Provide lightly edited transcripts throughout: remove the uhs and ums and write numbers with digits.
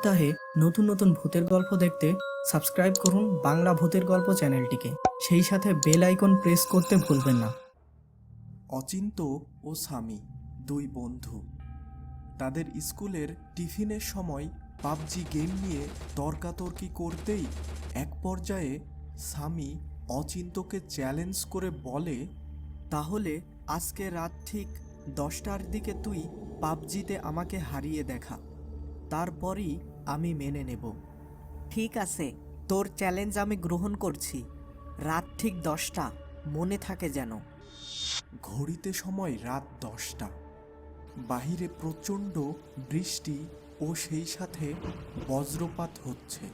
সপ্তাহে নতুন নতুন ভূতের গল্প দেখতে সাবস্ক্রাইব করুন বাংলা ভূতের গল্প চ্যানেলটিকে। সেই সাথে বেল আইকন প্রেস করতে ভুলবেন না। অচিন্ত ও স্বামী দুই বন্ধু তাদের স্কুলের টিফিনের সময় পাবজি গেম নিয়ে তর্কাতর্কি করতেই এক পর্যায়ে স্বামী অচিন্তকে চ্যালেঞ্জ করে বলে, তাহলে আজকে রাত ঠিক 10টার দিকে তুই পাবজিতে আমাকে হারিয়ে দেখা, তারপরই আমি মেনে নেব। ঠিক আছে, তোর চ্যালেঞ্জ আমি গ্রহণ করছি। রাত ঠিক 10টা, মনে থাকে যেন। ঘড়িতে সময় রাত 10টা। বাহিরে প্রচণ্ড বৃষ্টি ও সেই সাথে বজ্রপাত হচ্ছে।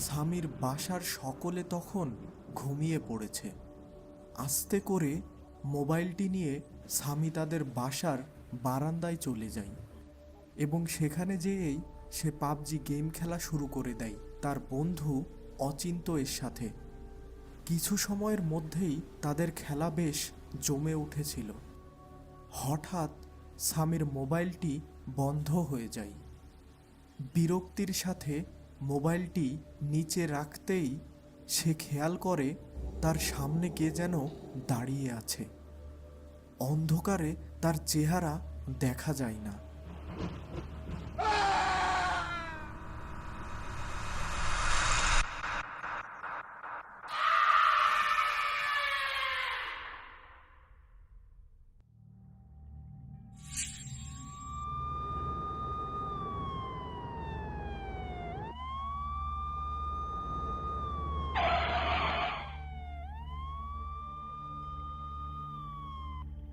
স্বামীর বাসার সকলে তখন ঘুমিয়ে পড়েছে। আস্তে করে মোবাইলটি নিয়ে স্বামী তাদের বাসার বারান্দায় চলে যায় এবং সেখানে যেয়েই সে পাবজি গেম খেলা শুরু করে দেয় তার বন্ধু অচিন্ত এর সাথে। কিছু সময়ের মধ্যেই তাদের খেলা বেশ জমে উঠেছিল। হঠাৎ স্বামীর মোবাইলটি বন্ধ হয়ে যায়। বিরক্তির সাথে মোবাইলটি নিচে রাখতেই সে খেয়াল করে তার সামনে কে যেন দাঁড়িয়ে আছে। অন্ধকারে তার চেহারা দেখা যায় না।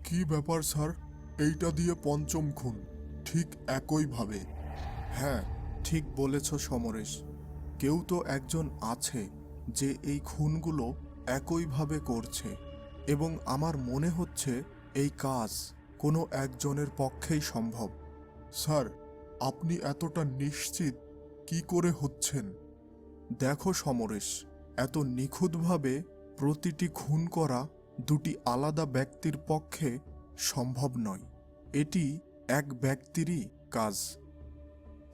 কি ব্যাপার স্যার? এইটা দিয়ে পঞ্চম খুন, ঠিক একইভাবে। হ্যাঁ, ঠিক বলেছ সমরেশ। কেউ তো একজন আছে যে এই খুনগুলো একইভাবে করছে, এবং আমার মনে হচ্ছে এই কাজ কোনো একজনের পক্ষেই সম্ভব। স্যার, আপনি এতটা নিশ্চিত কি করে হচ্ছেন? দেখো সমরেশ, এত নিখুঁতভাবে প্রতিটি খুন করা দুটি আলাদা ব্যক্তির পক্ষে সম্ভব নয়। এটি এক ব্যক্তিরই কাজ।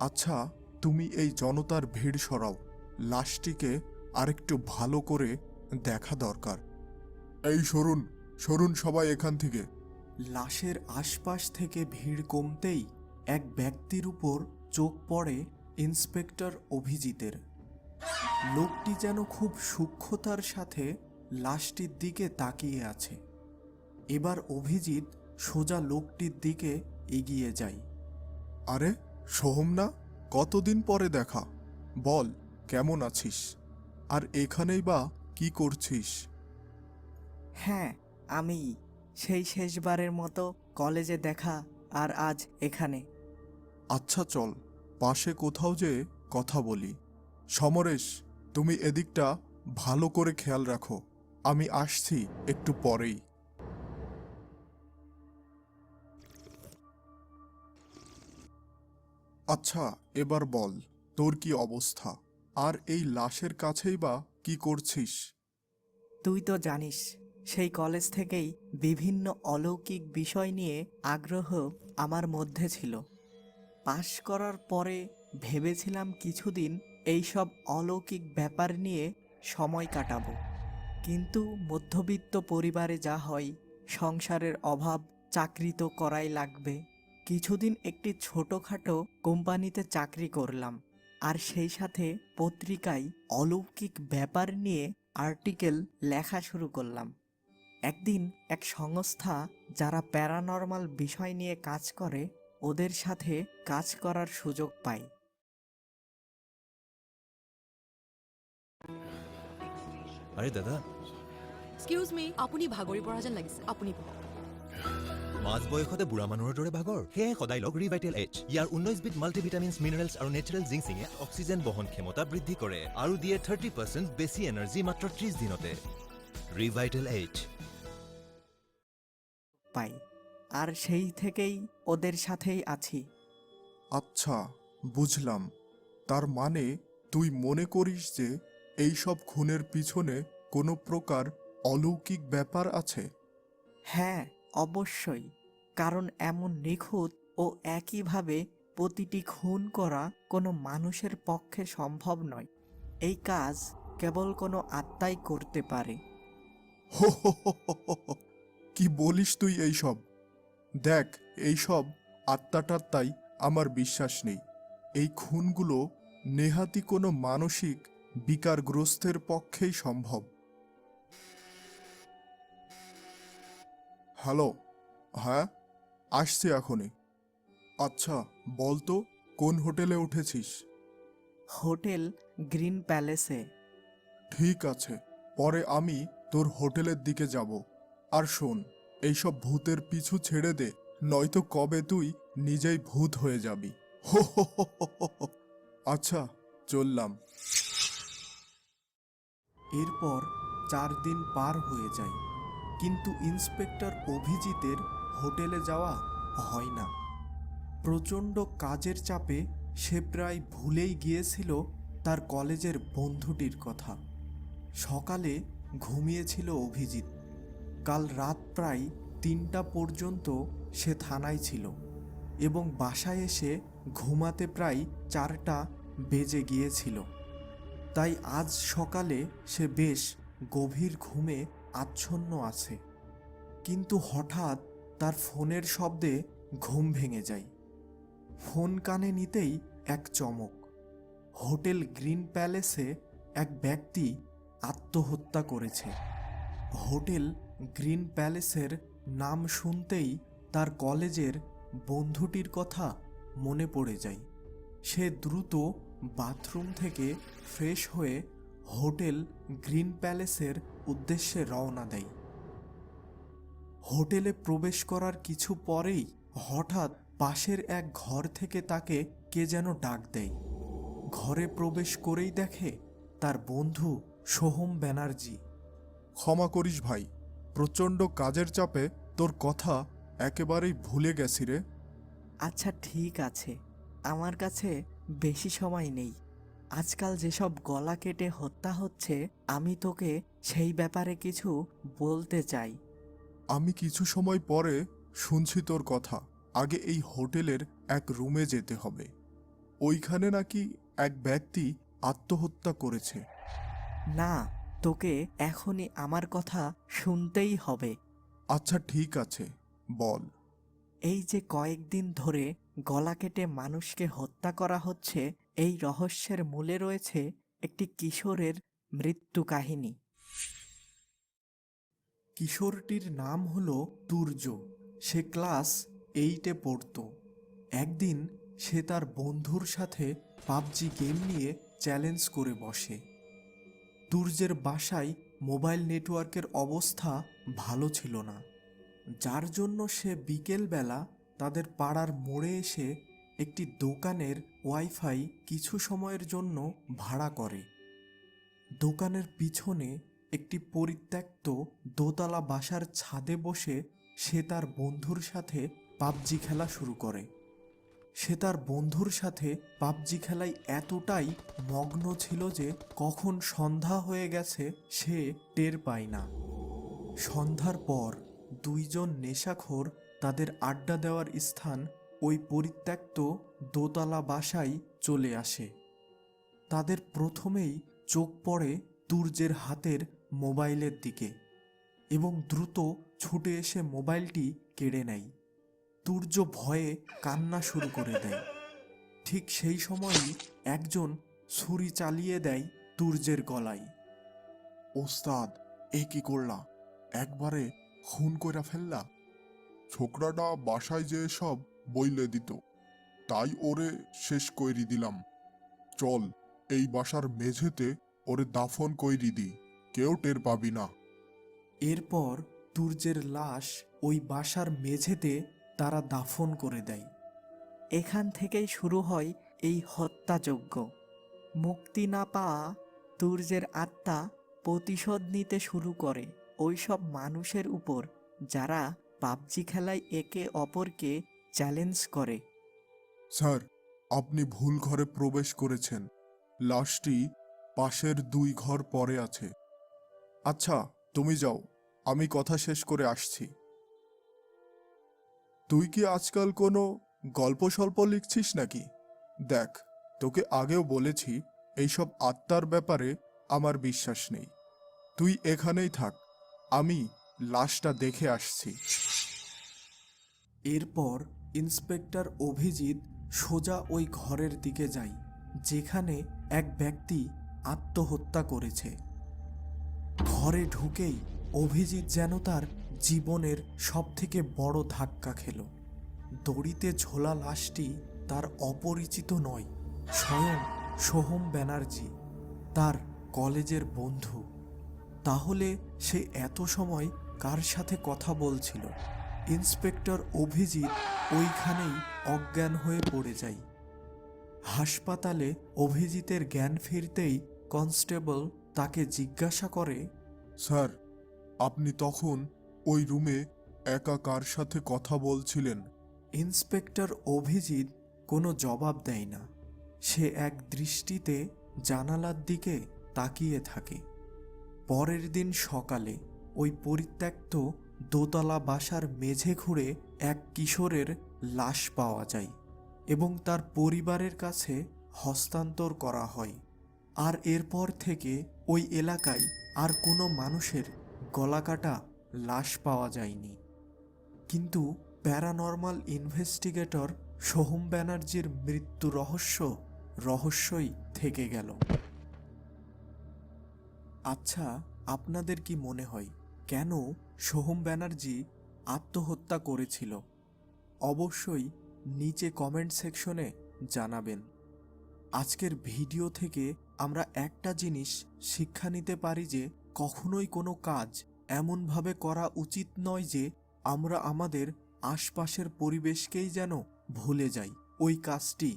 আচ্ছা, তুমি এই জনতার ভিড় সরাও। লাশটিকে আরেকটু ভালো করে দেখা দরকার। এই সরুন সরুন সবাই এখান থেকে। লাশের আশপাশ থেকে ভিড় কমতেই এক ব্যক্তির উপর চোখ পড়ে ইন্সপেক্টর অভিজিতের। লোকটি যেন খুব সূক্ষ্মতার সাথে লাশটির দিকে তাকিয়ে আছে। এবার অভিজিৎ সোজা লোকটির দিকে এগিয়ে যায়। আরে সোহম না? কতদিন পরে দেখা। বল, কেমন আছিস? আর এখানেই বা কি করছিস? হ্যাঁ, আমি সেই শেষবারের মতো কলেজে দেখা, আর আজ এখানে। আচ্ছা চল, পাশে কোথাও যে কথা বলি। সমরেশ, তুমি এদিকটা ভালো করে খেয়াল রাখো। আমি আসছি একটু পরেই। আচ্ছা, এবার বল, তোর কি অবস্থা? আর এই লাশের কাছেই বা কি করছিস? তুই তো জানিস, সেই কলেজ থেকেই বিভিন্ন অলৌকিক বিষয় নিয়ে আগ্রহ আমার মধ্যে ছিল। পাশ করার পরে ভেবেছিলাম কিছুদিন এইসব অলৌকিক ব্যাপার নিয়ে সময় কাটাবো। কিন্তু মধ্যবিত্ত পরিবারে যা হয়, সংসারের অভাব, চাকরি তো করাই লাগবে। কিছুদিন একটি ছোটোখাটো কোম্পানিতে চাকরি করলাম, আর সেই সাথে পত্রিকায় অলৌকিক ব্যাপার নিয়ে আর্টিকেল লেখা শুরু করলাম। একদিন এক সংস্থা যারা প্যারানর্মাল বিষয় নিয়ে কাজ করে, ওদের সাথে কাজ করার সুযোগ পাই। আরে দাদা, এক্সকিউজ মি, আপুনি ভাগৰি পৰা যেন লাগিছে, আপুনি বহক। মাজ বয়সতে বুঢ়া মানুহৰ দৰে ভাগৰ? সেয়ে সদায় লগ ৰিভাইটেল এইচ। ইয়াৰ 19বিধ মাল্টিভিটামিনছ, মিনাৰেলছ আৰু নেচাৰেল জিংচিঙে অক্সিজেন বহন ক্ষমতা বৃদ্ধি কৰে আৰু দিয়ে 30% বেছি এনাৰ্জি মাত্ৰ 30 দিনতে। ৰিভাইটেল এইচ। পাই, আর সেই থেকেই ওদের সাথেই আছি। আচ্ছা, বুঝলাম। তার মানে তুই মনে করিস যে এই সব খুনের পিছনে কোনো প্রকার অলৌকিক ব্যাপার আছে? হ্যাঁ, অবশ্যই। কারণ এমন নিখুঁত ও একইভাবে প্রতিটি খুন করা কোনো মানুষের পক্ষে সম্ভব নয়। এই কাজ কেবল কোনো আত্মাই করতে পারে। হো হো হো হো হো হো। কি বলিস তুই এইসব? দেখ, এইসব আত্মাটাত্মাই আমার বিশ্বাস নেই। এই খুনগুলো নেহাতি কোনো মানসিক বিকারগ্রস্তের পক্ষেই সম্ভব। হ্যালো, হ্যাঁ, আসছি এখনই। আচ্ছা, বল তো কোন হোটেলে উঠেছিস? Hotel green প্যালেসে। ঠিক আছে, পরে আমি তোর হোটেলের দিকে যাব। আর শোন, এইসব ভূতের পিছু ছেড়ে দে, নয়তো কবে তুই নিজেই ভূত হয়ে যাবি। হো হো হো হো হো হো। আচ্ছা, চললাম। এরপর 4 দিন পার হয়ে যায়, কিন্তু ইন্সপেক্টর অভিজিতের হোটেলে যাওয়া হয় না। প্রচণ্ড কাজের চাপে সে প্রায় ভুলেই গিয়েছিল তার কলেজের বন্ধুটির কথা। সকালে ঘুমিয়েছিল অভিজিৎ। কাল রাত প্রায় 3টা পর্যন্ত সে থানায় ছিল এবং বাসায় এসে ঘুমাতে প্রায় 4টা বেজে গিয়েছিল। তাই আজ সকালে সে বেশ গভীর ঘুমে আচ্ছন্ন আছে। কিন্তু হঠাৎ তার ফোনের শব্দে ঘুম ভেঙে যায়। ফোন কানে নিতেই এক চমক। হোটেল গ্রিন প্যালেসে এক ব্যক্তি আত্মহত্যা করেছে। হোটেল গ্রিন প্যালেসের নাম শুনতেই তার কলেজের বন্ধুটির কথা মনে পড়ে যায়। সে দ্রুত বাথরুম থেকে ফ্রেশ হয়ে হোটেল গ্রিন প্যালেসের উদ্দেশ্যে রওনা দেয়। হোটেলে প্রবেশ করার কিছু পরেই হঠাৎ পাশের এক ঘর থেকে তাকে কে যেন ডাক দেয়। ঘরে প্রবেশ করেই দেখে তার বন্ধু সোহম ব্যানার্জি। ক্ষমা করিস ভাই, প্রচণ্ড কাজের চাপে তোর কথা একেবারেই ভুলে গেছি রে। আচ্ছা ঠিক আছে, আমার কাছে বেশি সময় নেই। আজকাল যেসব গলা কেটে হত্যা হচ্ছে, আমি তোকে সেই ব্যাপারে কিছু বলতে চাই। আমি কিছু সময় পরে শুনছি তোর কথা। আগে এই হোটেলের এক রুমে যেতে হবে। ওইখানে নাকি এক ব্যক্তি আত্মহত্যা করেছে। না, তোকে এখনই আমার কথা শুনতেই হবে। আচ্ছা ঠিক আছে, বল। এই যে কয়েকদিন ধরে গলা কেটে মানুষকে হত্যা করা হচ্ছে, এই রহস্যের মূলে রয়েছে একটি কিশোরের মৃত্যু কাহিনী। কিশোরটির নাম হলো তুর্য। সে ক্লাস 8-এ পড়তো। একদিন সে তার বন্ধুর সাথে পাবজি গেম নিয়ে চ্যালেঞ্জ করে বসে। তুর্যের বাসায় মোবাইল নেটওয়ার্কের অবস্থা ভালো ছিল না, যার জন্য সে বিকেলবেলা তাদের পাড়ার মোড়ে এসে একটি দোকানের ওয়াইফাই কিছু সময়ের জন্য ভাড়া করে। দোকানের পিছনে একটি পরিত্যক্ত দোতলা বাসার ছাদে বসে সে তার বন্ধুর সাথে পাবজি খেলা শুরু করে। সে তার বন্ধুর সাথে পাবজি খেলায় এতটাই মগ্ন ছিল যে কখন সন্ধ্যা হয়ে গেছে সে টের পায় না। সন্ধ্যার পর দুইজন নেশাখোর তাদের আড্ডা দেওয়ার স্থান ওই পরিত্যক্ত দোতলা বাসায় চলে আসে। তাদের প্রথমেই চোখ পড়ে তুর্যের হাতের মোবাইলের দিকে এবং দ্রুত ছুটে এসে মোবাইলটি কেড়ে নেয়। তুর্য ভয়ে কান্না শুরু করে দেয়। ঠিক সেই সময়ই একজন ছুরি চালিয়ে দেয় তুর্যের গলায়। ওস্তাদ, এ কি করলা? একবারে খুন কইরা ফেললা? ছোকরাটা বাসায় যেয়ে সব বইলে দিত, তাই ওরে শেষ কইরি দিলাম। চল, এই বাসার মেঝেতে ওরে দাফন কইরি দি, কেউ টের পাবি না। এরপর তুর্যের লাশ ওই বাসার মেঝেতে তারা দাফন করে দেয়। এখান থেকেই শুরু হয় এই হত্যাযজ্ঞ। মুক্তি না পাওয়া তুর্যের আত্মা প্রতিশোধ নিতে শুরু করে ওইসব মানুষের উপর যারা পাবজি খেলায় একে অপরকে চ্যালেঞ্জ করে। স্যার, আপনি ভুল ঘরে প্রবেশ করেছেন। লাশটি পাশের 2 ঘর পরে আছে। আচ্ছা, তুমি যাও, আমি কথা শেষ করে আসছি। তুই কি আজকাল কোনো গল্প স্বল্প লিখছিস নাকি? দেখ, তোকে আগেও বলেছি এইসব আত্মার ব্যাপারে আমার বিশ্বাস নেই। তুই এখানেই থাক, আমি লাশটা দেখে আসছি। এরপর ইন্সপেক্টর অভিজিৎ সোজা ওই ঘরের দিকে যায় যেখানে এক ব্যক্তি আত্মহত্যা করেছে। ঘরে ঢুকেই অভিজিৎ যেন তার জীবনের সবথেকে বড় ধাক্কা খেল। দড়িতে ঝোলা লাশটি তার অপরিচিত নয়, স্বয়ং সোহম ব্যানার্জি, তার কলেজের বন্ধু। তাহলে সে এত সময় কার সাথে কথা বলছিল? ইন্সপেক্টর অভিজিৎ ওইখানেই অজ্ঞান হয়ে পড়ে যায়। হাসপাতালে অভিজিতের জ্ঞান ফিরতেই কনস্টেবল তাকে জিজ্ঞাসা করে, স্যার, আপনি তখন ওই রুমে একা কার সাথে কথা বলছিলেন? ইন্সপেক্টর অভিজিৎ কোনো জবাব দেয় না। সে এক দৃষ্টিতে জানালার দিকে তাকিয়ে থাকে। পরের দিন সকালে ওই পরিত্যক্ত দোতলা বাসার মেঝে খুঁড়ে এক কিশোরের লাশ পাওয়া যায় এবং তার পরিবারের কাছে হস্তান্তর করা হয়। আর এরপর থেকে ওই এলাকায় আর কোনো মানুষের গলাকাটা লাশ পাওয়া যায়নি। কিন্তু প্যারানর্মাল ইনভেস্টিগেটর সোহম ব্যানার্জির মৃত্যু রহস্যই থেকে গেল। আচ্ছা, আপনাদের কি মনে হয় কেন সোহম ব্যানার্জি আত্মহত্যা করেছিল? অবশ্যই নিচে কমেন্ট সেকশনে জানাবেন। আজকের ভিডিও থেকে আমরা একটা জিনিস শিক্ষা নিতে পারি যে কখনোই কোনো কাজ এমনভাবে করা উচিত নয় যে আমরা আমাদের আশপাশের পরিবেশকেই যেন ভুলে যাই। ওই কাজটি